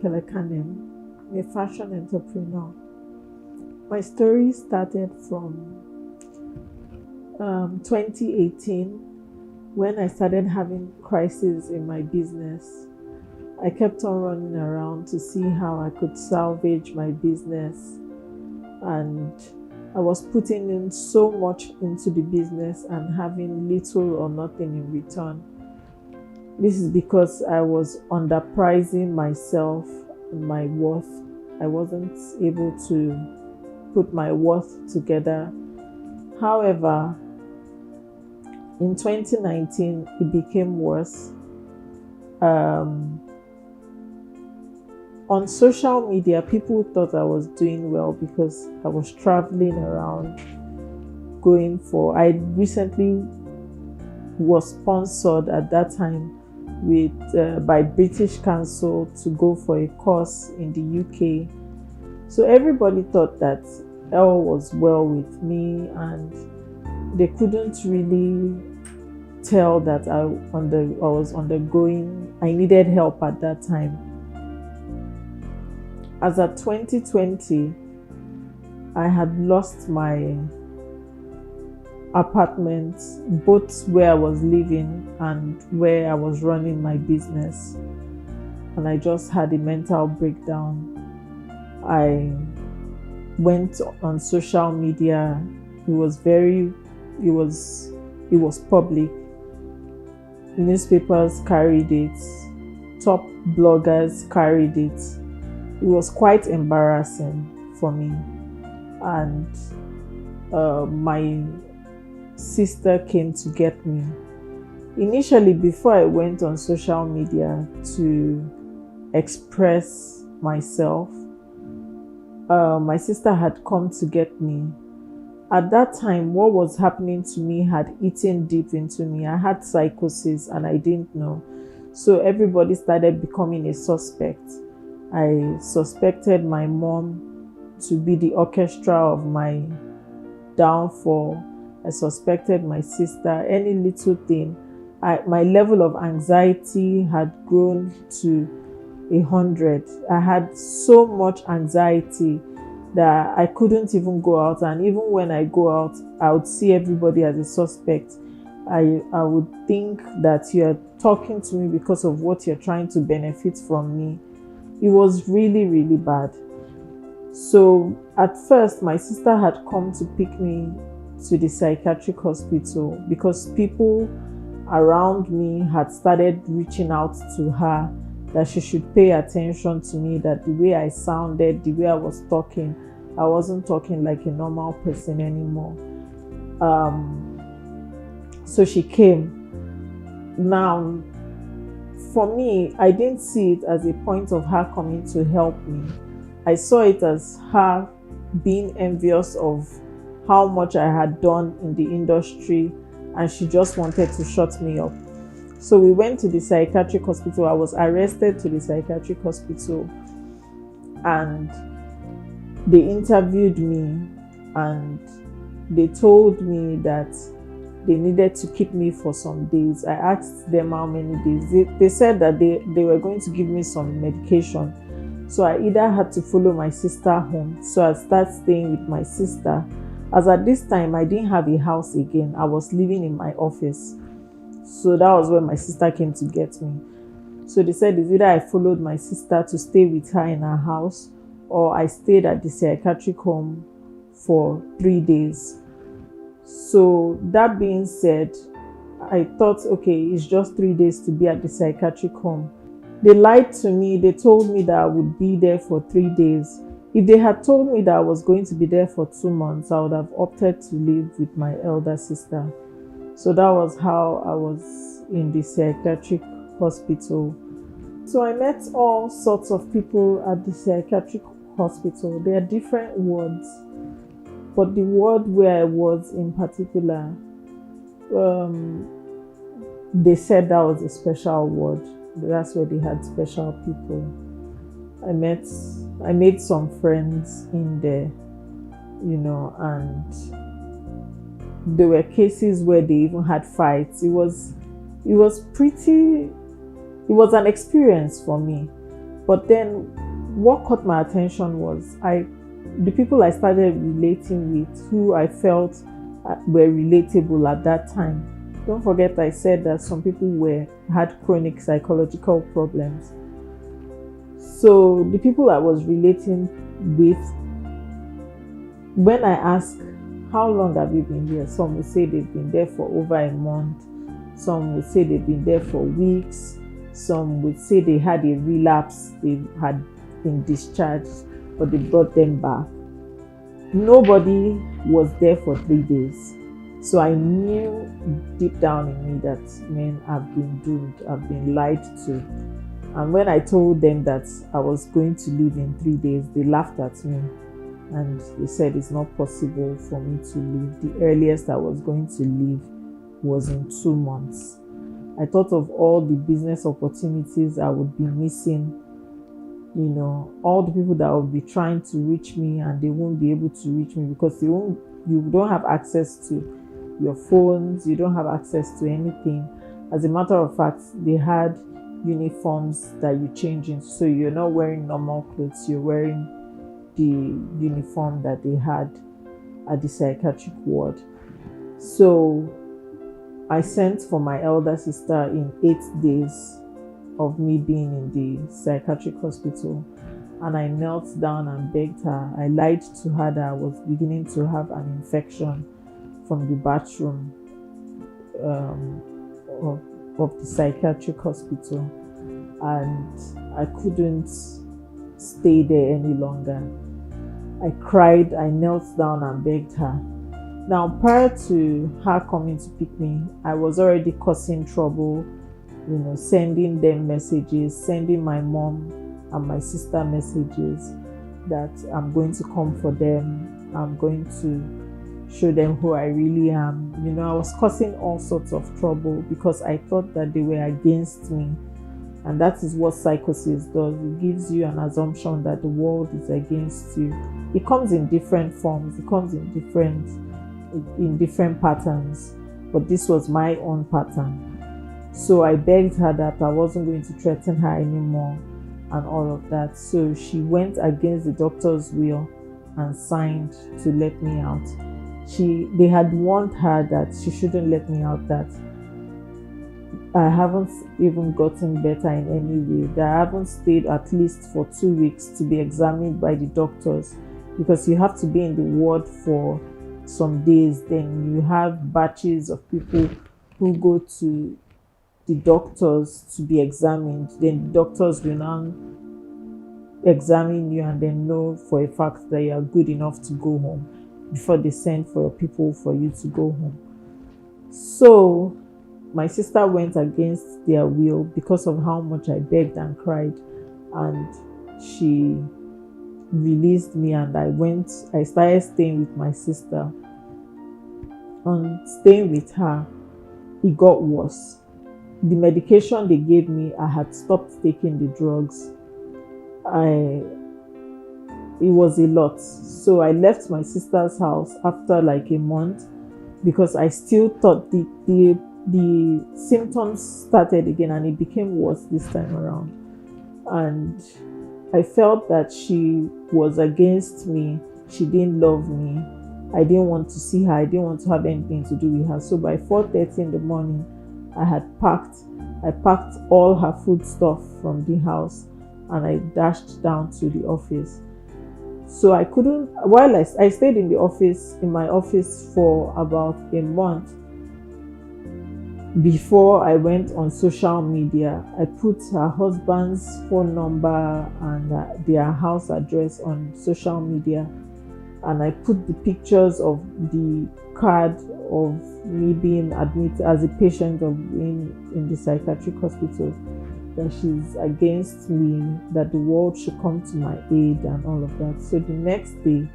Michael Ekanem, a fashion entrepreneur. My story started from 2018 when I started having crises in my business. I kept on running around to see how I could salvage my business, and I was putting in so much into the business and having little or nothing in return. This is because I was underpricing myself and my worth. I wasn't able to put my worth together. However, in 2019, it became worse. On social media, people thought I was doing well because I was traveling around I recently was sponsored at that time by British Council to go for a course in the UK. So everybody thought that all was well with me, and they couldn't really tell that I needed help at that time. As of 2020, I had lost my apartment, both where I was living and where I was running my business, and I just had a mental breakdown. I went on social media. It was public. Newspapers carried it, top bloggers carried it. It was quite embarrassing for me, and my sister came to get me. Initially, before I went on social media to express myself, my sister had come to get me. At that time, what was happening to me had eaten deep into me. I had psychosis and I didn't know. So everybody started becoming a suspect. I suspected my mom to be the orchestra of my downfall. I suspected my sister, any little thing. My level of anxiety had grown to 100. I had so much anxiety that I couldn't even go out. And even when I go out, I would see everybody as a suspect. I would think that you're talking to me because of what you're trying to benefit from me. It was really, really bad. So at first, my sister had come to pick me to the psychiatric hospital because people around me had started reaching out to her that she should pay attention to me, that the way I sounded, the way I was talking, I wasn't talking like a normal person anymore. So she came. Now, for me, I didn't see it as a point of her coming to help me. I saw it as her being envious of how much I had done in the industry, and she just wanted to shut me up. So we went to the psychiatric hospital. I was arrested to the psychiatric hospital, and they interviewed me, and they told me that they needed to keep me for some days. I asked them how many days. They said that they were going to give me some medication. So I either had to follow my sister home, so I started staying with my sister. As at this time, I didn't have a house again. I was living in my office. So that was when my sister came to get me. So they said it's either I followed my sister to stay with her in her house, or I stayed at the psychiatric home for 3 days. So that being said, I thought, okay, it's just 3 days to be at the psychiatric home. They lied to me. They told me that I would be there for 3 days. If they had told me that I was going to be there for 2 months, I would have opted to live with my elder sister. So that was how I was in the psychiatric hospital. So I met all sorts of people at the psychiatric hospital. There are different wards, but the ward where I was in particular, they said that was a special ward. That's where they had special people. I made some friends in there, and there were cases where they even had fights. It was an experience for me. But then what caught my attention was the people I started relating with, who I felt were relatable at that time. Don't forget I said that some people had chronic psychological problems. So the people I was relating with, when I asked, how long have you been here? Some would say they've been there for over a month. Some would say they've been there for weeks. Some would say they had a relapse. They had been discharged, but they brought them back. Nobody was there for 3 days. So I knew deep down in me that, man, I've been doomed. I've been lied to. And when I told them that I was going to leave in 3 days, they laughed at me. And they said it's not possible for me to leave. The earliest I was going to leave was in 2 months. I thought of all the business opportunities I would be missing, all the people that would be trying to reach me and they won't be able to reach me because you don't have access to your phones, you don't have access to anything. As a matter of fact, they had uniforms that you change into, so you're not wearing normal clothes, you're wearing the uniform that they had at the psychiatric ward. So I sent for my elder sister in 8 days of me being in the psychiatric hospital, and I knelt down and begged her. I lied to her that I was beginning to have an infection from the bathroom of the psychiatric hospital, and I couldn't stay there any longer. I cried, I knelt down and begged her. Now, prior to her coming to pick me, I was already causing trouble, sending them messages, sending my mom and my sister messages that I'm going to come for them, I'm going to show them who I really am. I was causing all sorts of trouble because I thought that they were against me. And that is what psychosis does. It gives you an assumption that the world is against you. It comes in different forms. It comes in different patterns. But this was my own pattern. So I begged her that I wasn't going to threaten her anymore and all of that. So she went against the doctor's will and signed to let me out. They had warned her that she shouldn't let me out, that I haven't even gotten better in any way, that I haven't stayed at least for 2 weeks to be examined by the doctors, because you have to be in the ward for some days. Then you have batches of people who go to the doctors to be examined. Then the doctors will now examine you and then know for a fact that you are good enough to go home before they send for people for you to go home. So my sister went against their will because of how much I begged and cried, and she released me, and I started staying with my sister. On staying with her, it got worse. The medication they gave me, I had stopped taking the drugs. It was a lot. So I left my sister's house after like a month because I still thought the symptoms started again, and it became worse this time around. And I felt that she was against me. She didn't love me. I didn't want to see her. I didn't want to have anything to do with her. So by 4:30 in the morning, I packed all her food stuff from the house, and I dashed down to the office. So I couldn't, while I stayed in my office for about a month before I went on social media. I put her husband's phone number and their house address on social media, and I put the pictures of the card of me being admitted as a patient of being in the psychiatric hospital, that she's against me, that the world should come to my aid and all of that. So the next day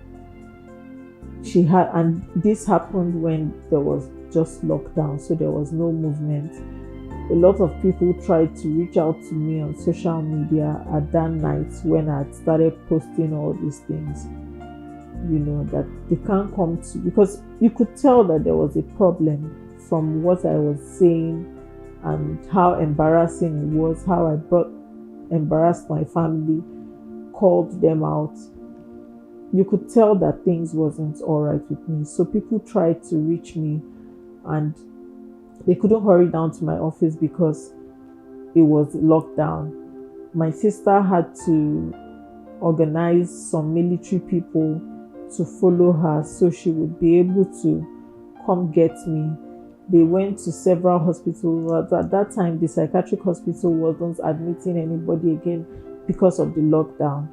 and this happened when there was just lockdown, so there was no movement. A lot of people tried to reach out to me on social media at that night when I had started posting all these things, that they can't come to, because you could tell that there was a problem from what I was saying and how embarrassing it was, how I brought embarrassed my family, called them out. You could tell that things wasn't all right with me. So people tried to reach me, and they couldn't hurry down to my office because it was locked down. My sister had to organize some military people to follow her so she would be able to come get me. They went to several hospitals. At that time, the psychiatric hospital wasn't admitting anybody again because of the lockdown.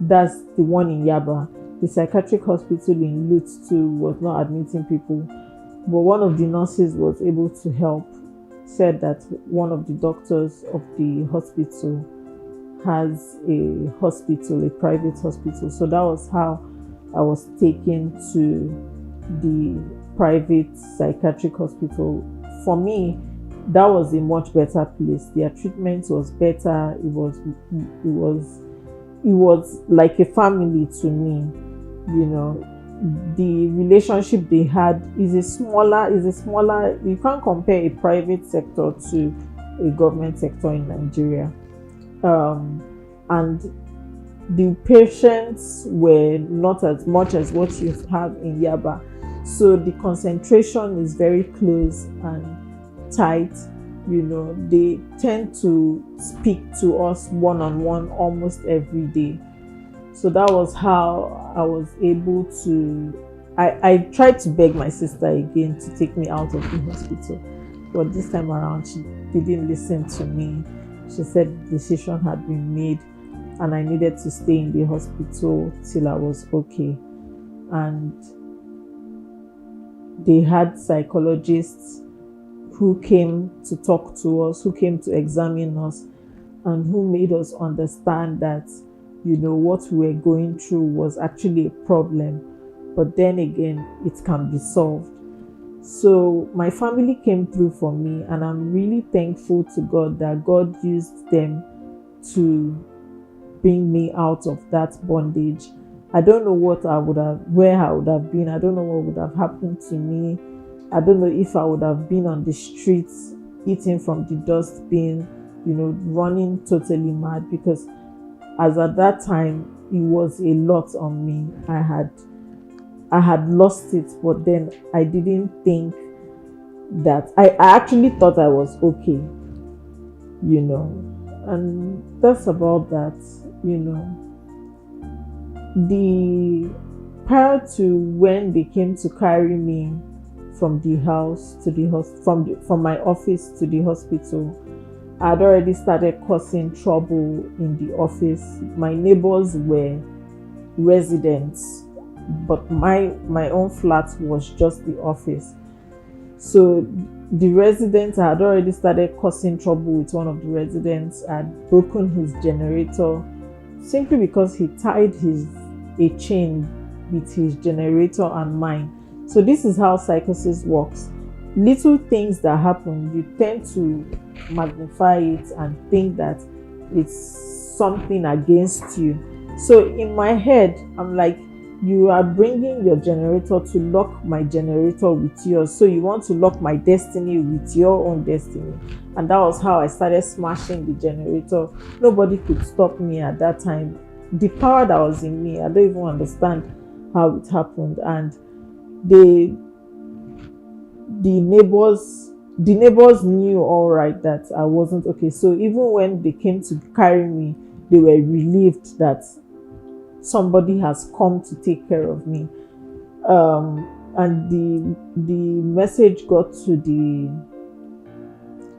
That's the one in Yaba. The psychiatric hospital in Lutz too was not admitting people. But one of the nurses was able to help, said that one of the doctors of the hospital has a private hospital. So that was how I was taken to the private psychiatric hospital. For me, that was a much better place. Their treatment was better. It was like a family to me. You know, the relationship they had is a smaller. You can't compare a private sector to a government sector in Nigeria. And the patients were not as much as what you have in Yaba. So the concentration is very close and tight. You know, they tend to speak to us one-on-one almost every day. So that was how I was able to, I tried to beg my sister again to take me out of the hospital. But this time around, she didn't listen to me. She said the decision had been made and I needed to stay in the hospital till I was okay. And they had psychologists who came to talk to us, who came to examine us, and who made us understand that, you know, what we were going through was actually a problem, but then again, it can be solved. So my family came through for me, and I'm really thankful to God that God used them to bring me out of that bondage. I don't know where I would have been. I don't know what would have happened to me. I don't know if I would have been on the streets, eating from the dustbin, you know, running totally mad, because as at that time, it was a lot on me. I had lost it, but then I didn't think that I actually thought I was okay, you know, and that's about that, you know. Prior to when they came to carry me from the house to the from my office to the hospital, I had already started causing trouble in the office. My neighbors were residents, but my own flat was just the office. So the residents, I had already started causing trouble with one of the residents. I had broken his generator simply because he tied a chain with his generator and mine. So this is how psychosis works. Little things that happen, you tend to magnify it and think that it's something against you. So in my head, I'm like, you are bringing your generator to lock my generator with yours. So you want to lock my destiny with your own destiny. And that was how I started smashing the generator. Nobody could stop me at that time. The power that was in me, I don't even understand how it happened. And the neighbors knew all right that I wasn't okay. So even when they came to carry me, they were relieved that somebody has come to take care of me. And the message got to the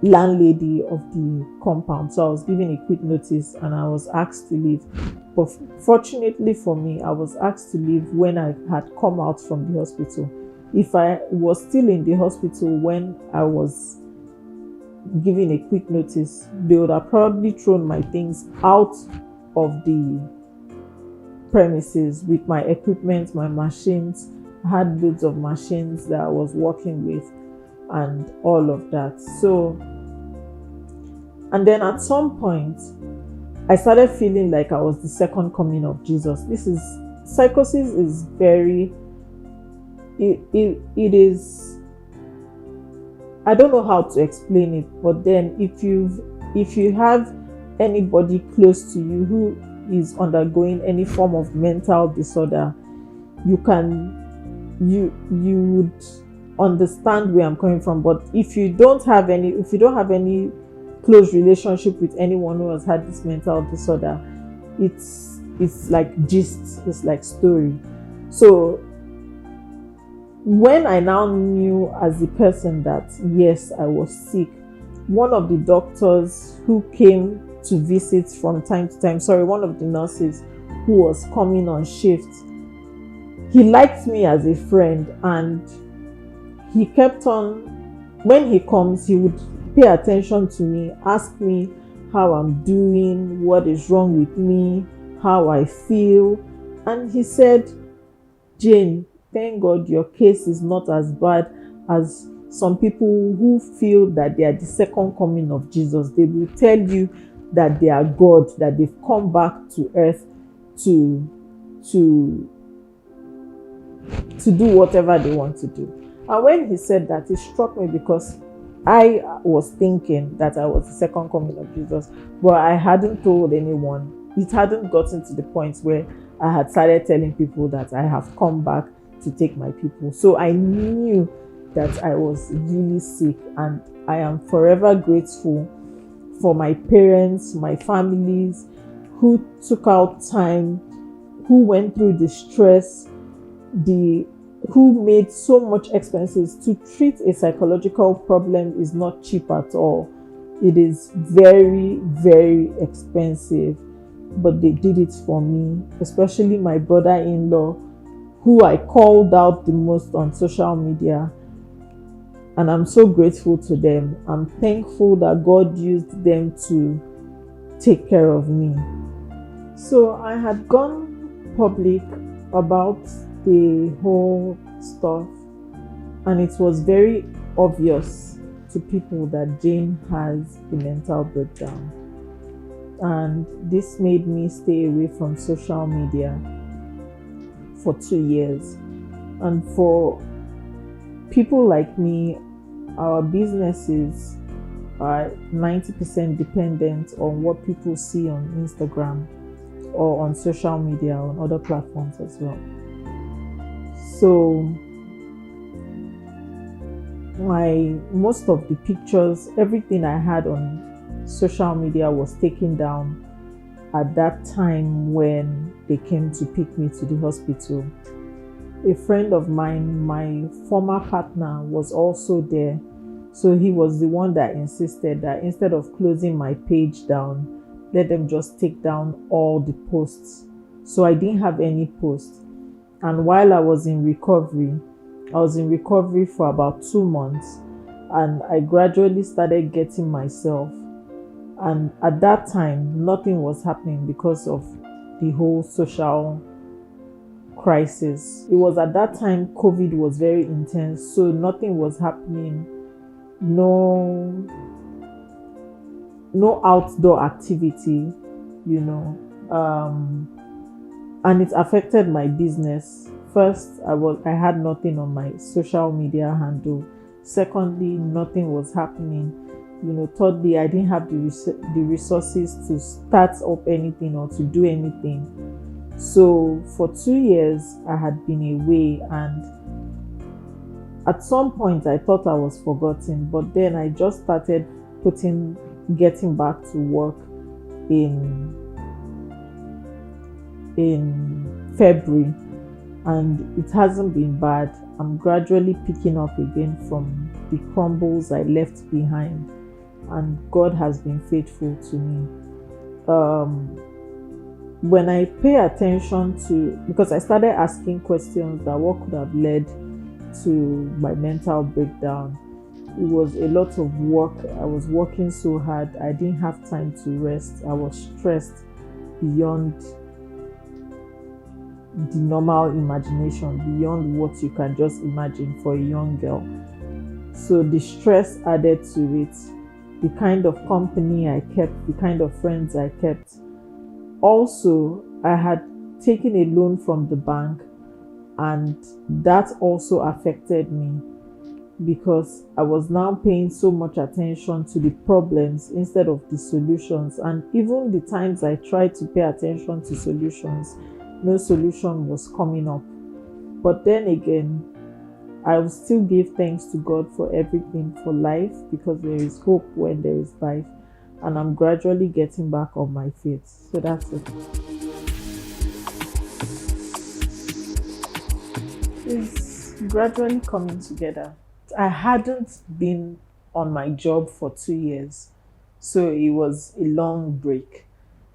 landlady of the compound. So I was given a quick notice and I was asked to leave. But fortunately for me, I was asked to leave when I had come out from the hospital. If I was still in the hospital when I was given a quick notice, they would have probably thrown my things out of the premises with my equipment, my machines. I had loads of machines that I was working with and all of that. So, and then at some point, I started feeling like I was the second coming of Jesus. Psychosis is very, it is, I don't know how to explain it, but then if you have anybody close to you who is undergoing any form of mental disorder, you would understand where I'm coming from. But if you don't have any close relationship with anyone who has had this mental disorder, it's like gist, it's like story. So when I now knew as a person that yes, I was sick, one of the doctors who came to visit from time to time, one of the nurses who was coming on shift, he liked me as a friend, and he kept on, when he comes, he would pay attention to me, ask me how I'm doing, what is wrong with me, how I feel. And he said, Jane, thank God your case is not as bad as some people who feel that they are the second coming of Jesus. They will tell you that they are God, that they've come back to earth to do whatever they want to do. And when he said that, it struck me, because I was thinking that I was the second coming of Jesus, but I hadn't told anyone. It hadn't gotten to the point where I had started telling people that I have come back to take my people. So I knew that I was really sick, and I am forever grateful for my parents, my families, who took out time, who went through the stress, who made so much expenses. To treat a psychological problem is not cheap at all. It is very, very expensive, but they did it for me, especially my brother-in-law, who I called out the most on social media. And I'm so grateful to them. I'm thankful that God used them to take care of me. So I had gone public about the whole stuff, and it was very obvious to people that Jane has a mental breakdown. And this made me stay away from social media for 2 years. And for people like me, our businesses are 90% dependent on what people see on Instagram or on social media, on other platforms as well. So most of the pictures, everything I had on social media was taken down at that time when they came to pick me to the hospital. A friend of mine, my former partner, was also there. So he was the one that insisted that instead of closing my page down, let them just take down all the posts. So I didn't have any posts. And while I was in recovery for about 2 months, and I gradually started getting myself. And at that time, nothing was happening because of the whole social crisis. It was at that time COVID was very intense, so nothing was happening. No outdoor activity, and it affected my business. First, I had nothing on my social media handle. Secondly, nothing was happening. Thirdly, I didn't have the resources to start up anything or to do anything. So for 2 years, I had been away, and at some point I thought I was forgotten, but then I just started getting back to work in February, and it hasn't been bad. I'm gradually picking up again from the crumbles I left behind, and God has been faithful to me. When I pay attention to, because I started asking questions that what could have led to my mental breakdown, it was a lot of work. I was working so hard. I didn't have time to rest. I was stressed beyond the normal imagination, beyond what you can just imagine for a young girl. So the stress added to it, the kind of company I kept, the kind of friends I kept. Also, I had taken a loan from the bank, and that also affected me. because I was now paying so much attention to the problems instead of the solutions. And even the times I tried to pay attention to solutions, no solution was coming up. But then again, I will still give thanks to God for everything, for life, because there is hope when there is life. And I'm gradually getting back on my feet. So that's it. It's gradually coming together. I hadn't been on my job for 2 years, so it was a long break.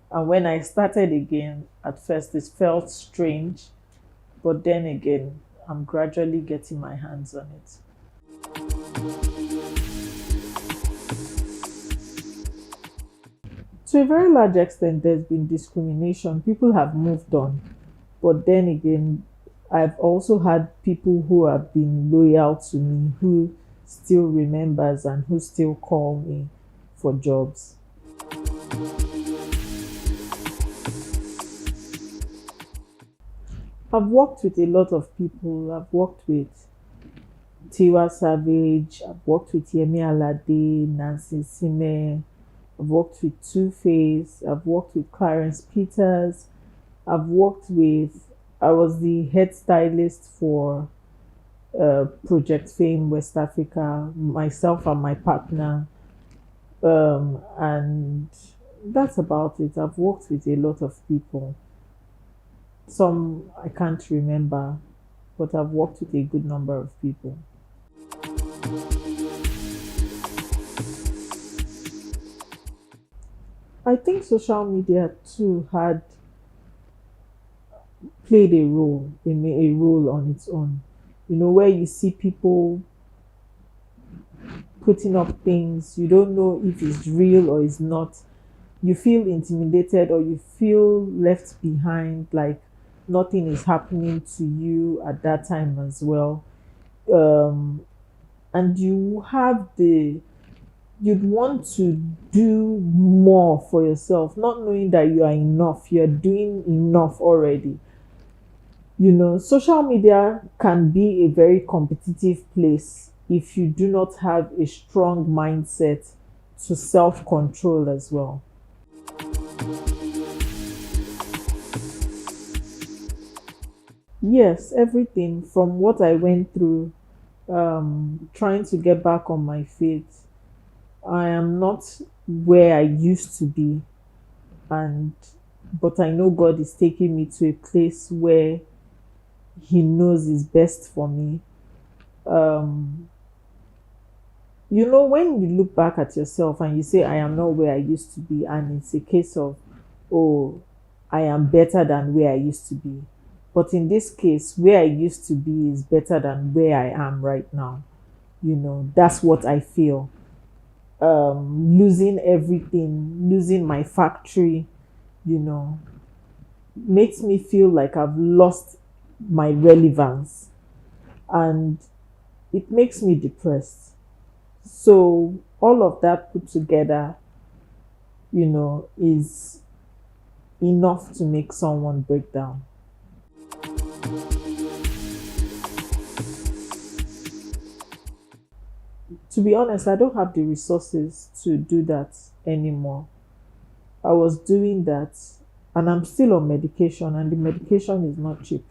And when I started again, at first it felt strange, but then again, I'm gradually getting my hands on it. To a very large extent, there's been discrimination. People have moved on. But then again, I've also had people who have been loyal to me, who still remembers and who still call me for jobs. I've worked with a lot of people. I've worked with Tiwa Savage, I've worked with Yemi Alade, Nancy Sime, I've worked with Two Face, I've worked with Clarence Peters, I was the head stylist for Project Fame West Africa, myself and my partner. And that's about it. I've worked with a lot of people. Some I can't remember, but I've worked with a good number of people. I think social media too had played a role on its own. You know, where you see people putting up things, you don't know if it's real or it's not. You feel intimidated or you feel left behind, like nothing is happening to you at that time as well. Um, and you'd want to do more for yourself, not knowing that you are enough, you're doing enough already. You know, social media can be a very competitive place if you do not have a strong mindset to self control as well. Yes, everything from what I went through, trying to get back on my feet. I am not where I used to be, and but I know God is taking me to a place where He knows is best for me. Um, you know, when you look back at yourself and you say, I am not where I used to be, and it's a case of, oh, I am better than where I used to be. But in this case, where I used to be is better than where I am right now. You know, that's what I feel. Losing everything, losing my factory, you know, makes me feel like I've lost my relevance, and it makes me depressed. So, all of that put together, you know, is enough to make someone break down. To be honest, I don't have the resources to do that anymore. I was doing that, and I'm still on medication, and the medication is not cheap.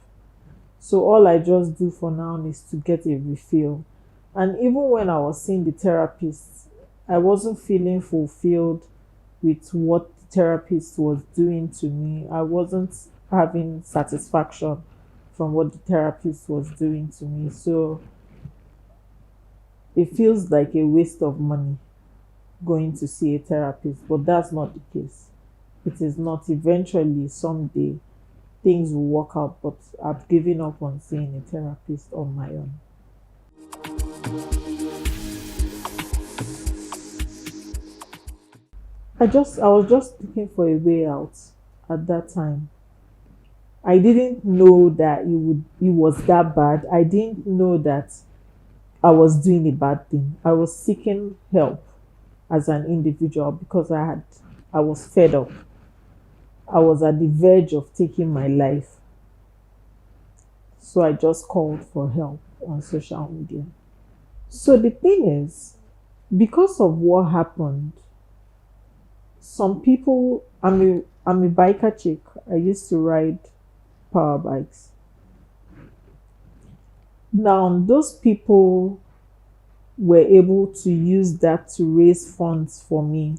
So all I just do for now is to get a refill. And even when I was seeing the therapist, I wasn't feeling fulfilled with what the therapist was doing to me. I wasn't having satisfaction from what the therapist was doing to me. So it feels like a waste of money going to see a therapist, but that's not the case. It is not. Eventually, someday, things will work out, but I've given up on seeing a therapist on my own. I was just looking for a way out at that time. I didn't know that it was that bad. I didn't know that I was doing a bad thing. I was seeking help as an individual because I was fed up. I was at the verge of taking my life. So I just called for help on social media. So the thing is, because of what happened, some people, I'm a biker chick. I used to ride power bikes. Now those people were able to use that to raise funds for me.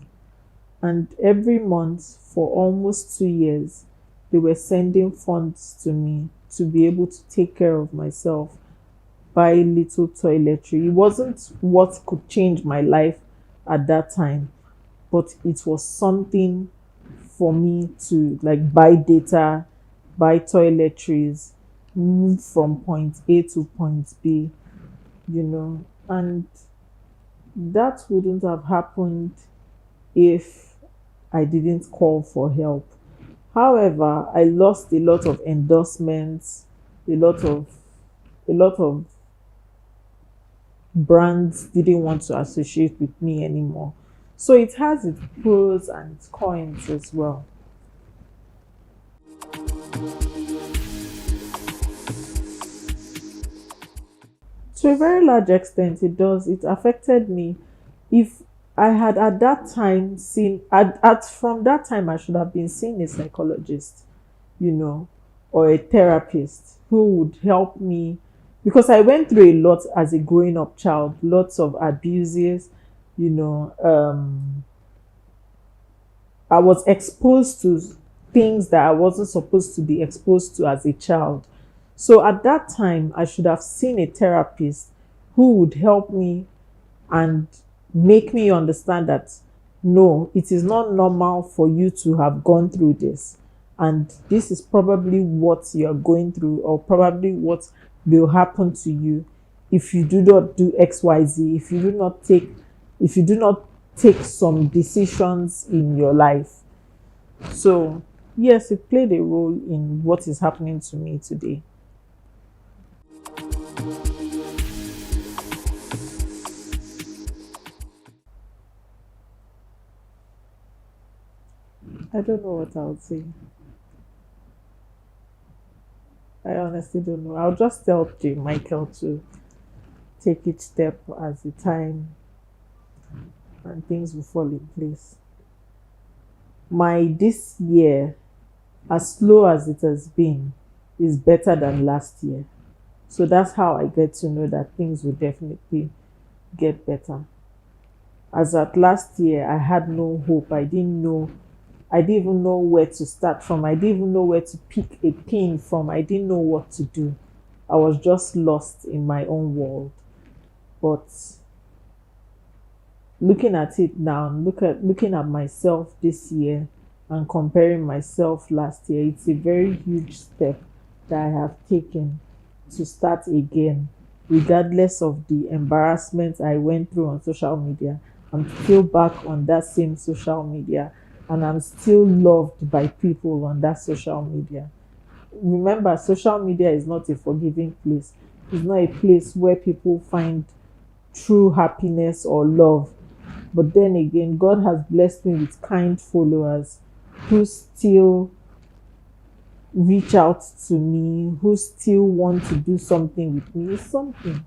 And every month for almost 2 years, they were sending funds to me to be able to take care of myself, buy little toiletry. It wasn't what could change my life at that time, but it was something for me to like buy data, buy toiletries, move from point A to point B, and that wouldn't have happened if I didn't call for help. However, I lost a lot of endorsements, a lot of a lot of brands didn't want to associate with me anymore. So it has its pros and its cons as well. To a very large extent, it does. It affected me. If I had at that time seen, at from that time, I should have been seeing a psychologist, you know, or a therapist who would help me, because I went through a lot as a growing up child, lots of abuses, you know. I was exposed to things that I wasn't supposed to be exposed to as a child. So at that time, I should have seen a therapist who would help me and make me understand that no, it is not normal for you to have gone through this. And this is probably what you're going through, or probably what will happen to you if you do not do XYZ, if you do not take some decisions in your life. So yes, it played a role in what is happening to me today. I don't know what I would say. I honestly don't know. I'll just tell J. Michael to take each step as the time and things will fall in place. My this year, as slow as it has been, is better than last year. So that's how I get to know that things will definitely get better. As at last year, I had no hope. I didn't even know where to start from. I didn't even know where to pick a pin from. I didn't know what to do. I was just lost in my own world. But looking at it now, looking at myself this year and comparing myself last year, it's a very huge step that I have taken to start again, regardless of the embarrassment I went through on social media. I'm still back on that same social media, and I'm still loved by people on that social media. Remember, social media is not a forgiving place. It's not a place where people find true happiness or love. But then again, God has blessed me with kind followers who still reach out to me, who still want to do something with me. It's something.